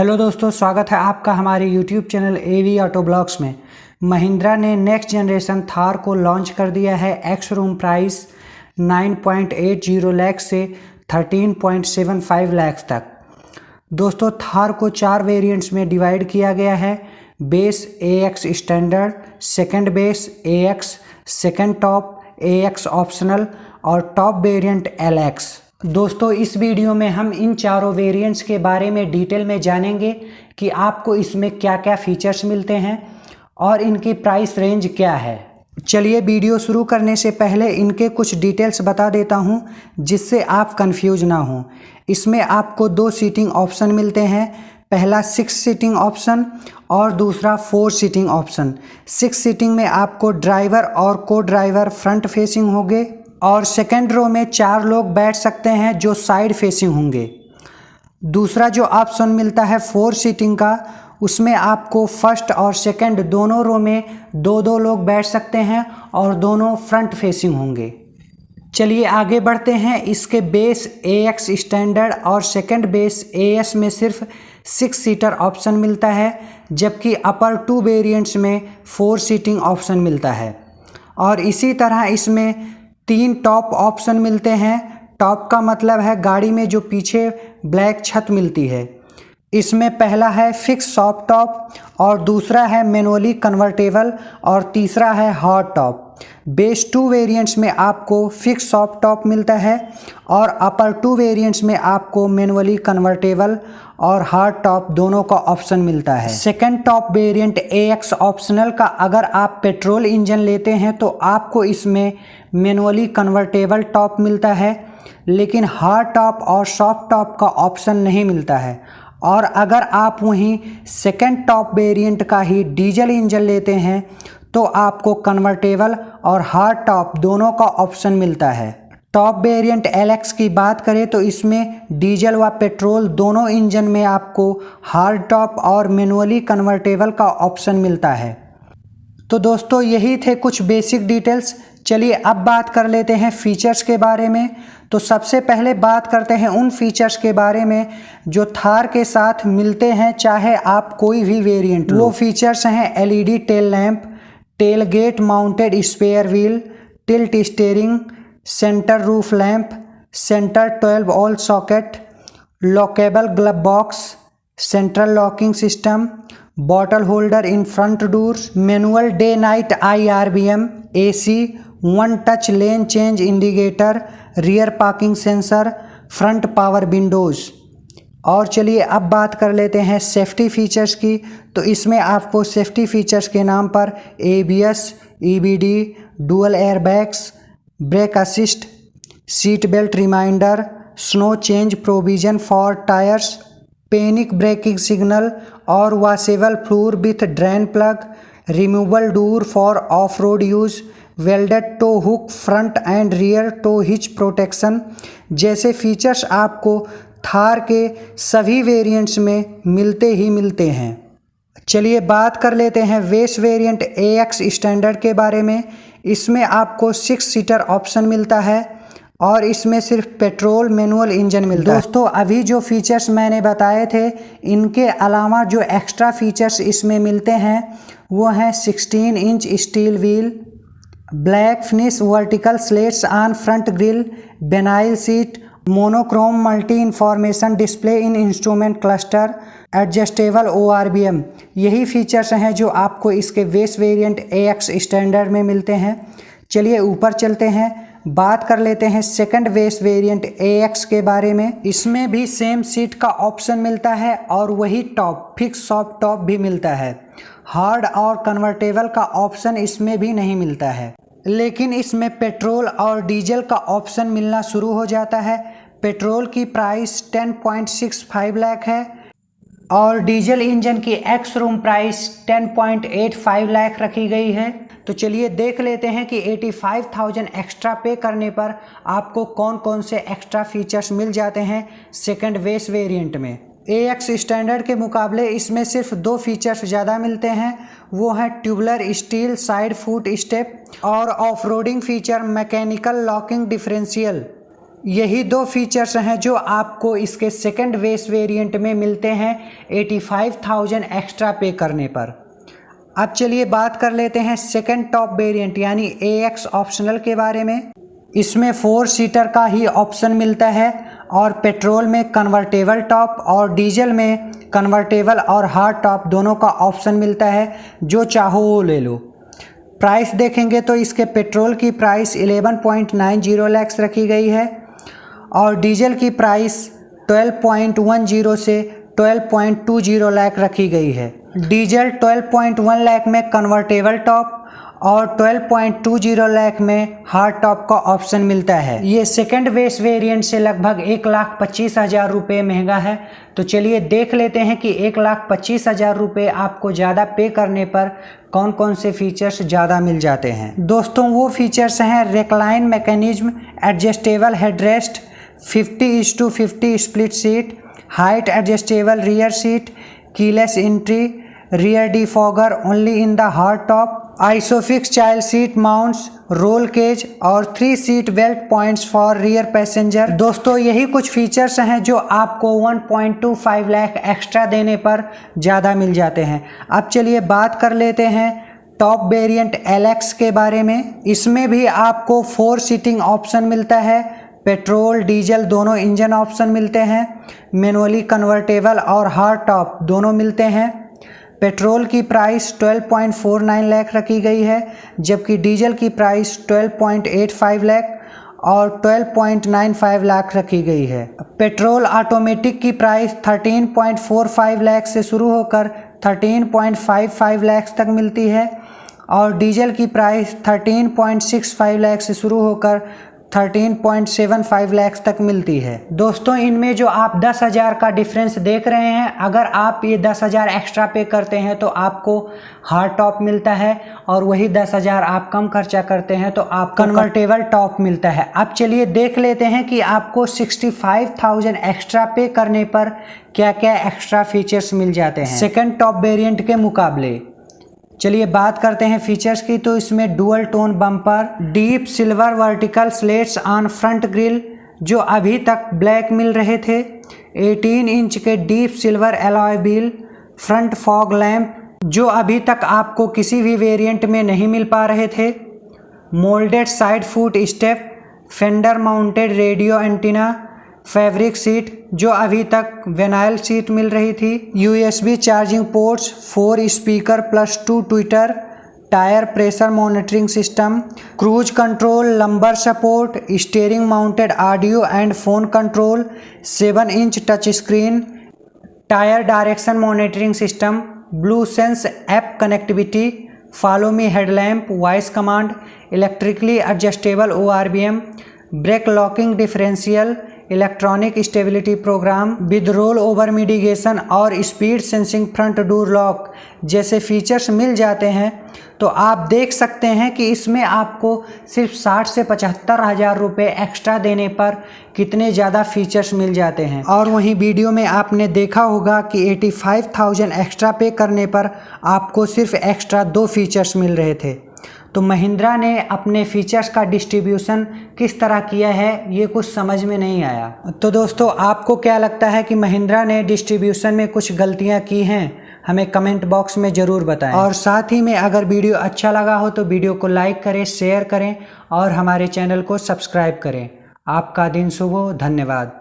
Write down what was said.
Hello दोस्तों, स्वागत है आपका हमारे YouTube channel AV auto blogs में। महिंद्रा ने नेक्स्ट जनरेशन थार को लॉन्च कर दिया है। एक्स रूम प्राइस 9.80 लाख से 13.75 लाख तक। दोस्तों, थार को 4 वेरिएंट्स में डिवाइड किया गया है। Base AX standard, second base AX, second top AX optional और टॉप वेरिएंट LX। दोस्तों, इस वीडियो में हम इन चारों वेरिएंट्स के बारे में डिटेल में जानेंगे कि आपको इसमें क्या क्या फीचर्स मिलते हैं और इनकी प्राइस रेंज क्या है। चलिए, वीडियो शुरू करने से पहले इनके कुछ डिटेल्स बता देता हूं जिससे आप कंफ्यूज ना हो। इसमें आपको 2 सीटिंग ऑप्शन मिलते हैं। पहला 6 सीटिंग ऑप्शन और दूसरा 4 सीटिंग ऑप्शन। 6 सीटिंग में आपको ड्राइवर और को ड्राइवर फ्रंट फेसिंग होंगे और सेकेंड रो में 4 लोग बैठ सकते हैं जो साइड फेसिंग होंगे। दूसरा जो ऑप्शन मिलता है 4 सीटिंग का, उसमें आपको फर्स्ट और सेकंड दोनों रो में 2-2 लोग बैठ सकते हैं और दोनों फ्रंट फेसिंग होंगे। चलिए आगे बढ़ते हैं। इसके बेस AX स्टैंडर्ड और सेकंड बेस AS में सिर्फ 6 सीटर ऑप्शन मिलता है, जबकि अपर 2 वेरिएंट्स में 4 सीटिंग ऑप्शन मिलता है। और इसी तरह इसमें 3 टॉप ऑप्शन मिलते हैं। टॉप का मतलब है गाड़ी में जो पीछे ब्लैक छत मिलती है। इसमें पहला है फिक्स सॉफ्ट टॉप और दूसरा है मैनुअली कन्वर्टेबल और तीसरा है हार्ड टॉप। बेस 2 वेरिएंट्स में आपको फिक्स सॉफ्ट टॉप मिलता है और अपर 2 वेरिएंट्स में आपको मैनुअली कन्वर्टेबल और हार्ड टॉप दोनों का ऑप्शन मिलता है। Second top variant AX optional का अगर आप पेट्रोल इंजन लेते हैं तो आपको इसमें मैनुअली कन्वर्टेबल टॉप मिलता है, लेकिन हार्ड टॉप और सॉफ्ट टॉप का ऑप्शन नहीं मिलता है। और अगर आप वहीं सेकंड टॉप वेरिएंट का ही डीजल इंजन लेते हैं तो आपको कन्वर्टेबल और हार्ड टॉप दोनों का ऑप्शन मिलता है। टॉप वेरिएंट LX की बात करें तो इसमें डीजल व पेट्रोल दोनों इंजन में आपको हार्ड टॉप और मैनुअली कन्वर्टेबल का ऑप्शन मिलता है। तो दोस्तों, यही थे कुछ बेसिक डिटेल्स। चलिए अब बात कर लेते हैं फीचर्स के बारे में। तो सबसे पहले बात करते हैं उन फीचर्स के बारे में जो थार के साथ मिलते हैं, चाहे आप कोई भी वेरिएंट लो। वो फीचर्स हैं LED tail lamp, tailgate mounted spare wheel, tilt steering, centre roof lamp, centre 12 volt socket, lockable glove box, central locking system, bottle holder in front doors, manual day night IRBM, AC, 1 touch lane change indicator, rear parking sensor, front power windows. और चलिए अब बात कर लेते हैं safety features की। तो इसमें आपको सेफ्टी फीचर्स के नाम पर ABS, EBD, dual airbags, brake assist, seat belt reminder, snow chain provision for tyres, panic braking signal और washable floor with drain plug, removal door for off road use, welded tow hook, front and rear tow hitch protection जैसे features आपको थार के सभी variants में मिलते ही मिलते हैं। चलिए बात कर लेते हैं बेस वेरिएंट AX स्टैंडर्ड के बारे में। इसमें आपको 6 सीटर ऑप्शन मिलता है और इसमें सिर्फ पेट्रोल मैनुअल इंजन मिलता है। दोस्तों, अभी जो फीचर्स मैंने बताए थे, इनके अलावा जो एक्स्ट्रा फीचर्स इसमें मिलते हैं वो हैं 16 inch steel wheel, black finish vertical slats on front grille, vinyl seat, monochrome multi information display in instrument cluster, adjustable ORBM। यही फीचर्स हैं जो आपको इसके बेस वेरिएंट AX स्टैंडर्ड में मिलते हैं। चलिए ऊपर चलते हैं, बात कर लेते हैं सेकंड बेस वेरिएंट AX के बारे में। इसमें भी सेम सीट का ऑप्शन मिलता है और वही टॉप फिक्स सॉफ्ट टॉप भी मिलता है। हार्ड और कन्वर्टेबल का ऑप्शन इसमें भी नहीं मिलता है, लेकिन इसमें पेट्रोल और डीजल का ऑप्शन मिलना शुरू हो जाता है। पेट्रोल की प्राइस 10.65 लाख है और डीजल इंजन की एक्स रूम प्राइस 10.85 लाख रखी गई है। तो चलिए देख लेते हैं कि 85,000 एक्स्ट्रा पे करने पर आपको कौन कौन से एक्स्ट्रा फीचर्स मिल जाते हैं सेकंड बेस वेरिएंट में। AX स्टैंडर्ड के मुकाबले इसमें सिर्फ 2 फीचर्स ज़्यादा मिलते हैं, वो है tubular steel side foot step और off roading feature mechanical locking differential. यही दो फीचर्स हैं जो आपको इसके सेकंड बेस वेरिएंट में मिलते हैं 85,000 एक्स्ट्रा पे करने पर। अब चलिए बात कर लेते हैं सेकंड टॉप वेरिएंट यानी AX ऑप्शनल के बारे में। इसमें 4 सीटर का ही ऑप्शन मिलता है और पेट्रोल में कन्वर्टेबल टॉप और डीजल में कन्वर्टेबल और हार्ड टॉप दोनों का ऑप्शन मिलता है, जो चाहो वो ले लो। प्राइस देखेंगे तो इसके पेट्रोल की प्राइस 11.90 लाख रखी गई है और डीजल की प्राइस 12.10 से 12.20 लाख रखी गई है। डीजल 12.1 लाख में कन्वर्टेबल टॉप और 12.20 लाख में हार्ड टॉप का ऑप्शन मिलता है। ये सेकंड बेस वेरिएंट से लगभग 1,25,000 रुपये महंगा है। तो चलिए देख लेते हैं कि 1,25,000 रुपये आपको ज़्यादा पे करने पर कौन कौन से फीचर्स ज़्यादा मिल जाते हैं। दोस्तों वो फीचर्स हैं recline mechanism, adjustable headrest, 50:50 split seat, height adjustable rear seat, keyless entry, rear defogger only in the hard top, ISOFIX child seat mounts, roll cage और 3 seat belt points for rear passenger. दोस्तों यही कुछ features हैं जो आपको 1.25 lakh extra देने पर ज़्यादा मिल जाते हैं। अब चलिए बात कर लेते हैं टॉप वेरिएंट LX के बारे में। इसमें भी आपको 4 सीटिंग ऑप्शन मिलता है, पेट्रोल डीजल दोनों इंजन ऑप्शन मिलते हैं, मैनुअली कन्वर्टेबल और हार्ड टॉप दोनों मिलते हैं। पेट्रोल की प्राइस 12.49 लाख रखी गई है, जबकि डीजल की प्राइस 12.85 लाख और 12.95 लाख रखी गई है। पेट्रोल ऑटोमेटिक की प्राइस 13.45 लाख से शुरू होकर 13.55 लाख तक मिलती है और डीजल की प्राइस 13.65 लाख से शुरू होकर 13.75 लाख तक मिलती है। दोस्तों इनमें जो आप 10,000 का डिफरेंस देख रहे हैं, अगर आप ये 10,000 एक्स्ट्रा पे करते हैं तो आपको हार्ड टॉप मिलता है और वही 10,000 आप कम खर्चा करते हैं तो आप कन्वर्टेबल टॉप मिलता है। अब चलिए देख लेते हैं कि आपको 65,000 एक्स्ट्रा पे करने पर क्या क्या एक्स्ट्रा फीचर्स मिल जाते हैं सेकंड टॉप वेरिएंट के मुकाबले। चलिए बात करते हैं फीचर्स की। तो इसमें dual tone bumper, deep silver vertical slats on front grill जो अभी तक ब्लैक मिल रहे थे, 18 इंच के deep silver alloy wheel, front fog lamp जो अभी तक आपको किसी भी वेरिएंट में नहीं मिल पा रहे थे, moulded side foot step, fender mounted radio antenna, fabric seat जो अभी तक विनाइल सीट मिल रही थी, USB charging ports, 4 speaker plus 2 tweeter, tyre pressure monitoring system, cruise control, lumbar support, steering mounted audio and phone control, 7 inch touch screen, tyre direction monitoring system, blue sense app connectivity, follow me headlamp, voice command, electrically adjustable ORBM, brake locking differential, electronic stability programme with roll over mitigation और speed sensing front door lock जैसे features मिल जाते हैं। तो आप देख सकते हैं कि इसमें आपको सिर्फ 60 से 75,000 रुपये एक्स्ट्रा देने पर कितने ज़्यादा फीचर्स मिल जाते हैं। और वहीं वीडियो में आपने देखा होगा कि 85,000 एक्स्ट्रा पे करने पर आपको सिर्फ एक्स्ट्रा 2 फीचर्स मिल रहे थे। तो महिंद्रा ने अपने फीचर्स का डिस्ट्रीब्यूशन किस तरह किया है ये कुछ समझ में नहीं आया। तो दोस्तों आपको क्या लगता है कि महिंद्रा ने डिस्ट्रीब्यूशन में कुछ गलतियां की हैं? हमें कमेंट बॉक्स में ज़रूर बताएं। और साथ ही में अगर वीडियो अच्छा लगा हो तो वीडियो को लाइक करें, शेयर करें और हमारे चैनल को सब्सक्राइब करें। आपका दिन शुभ हो। धन्यवाद।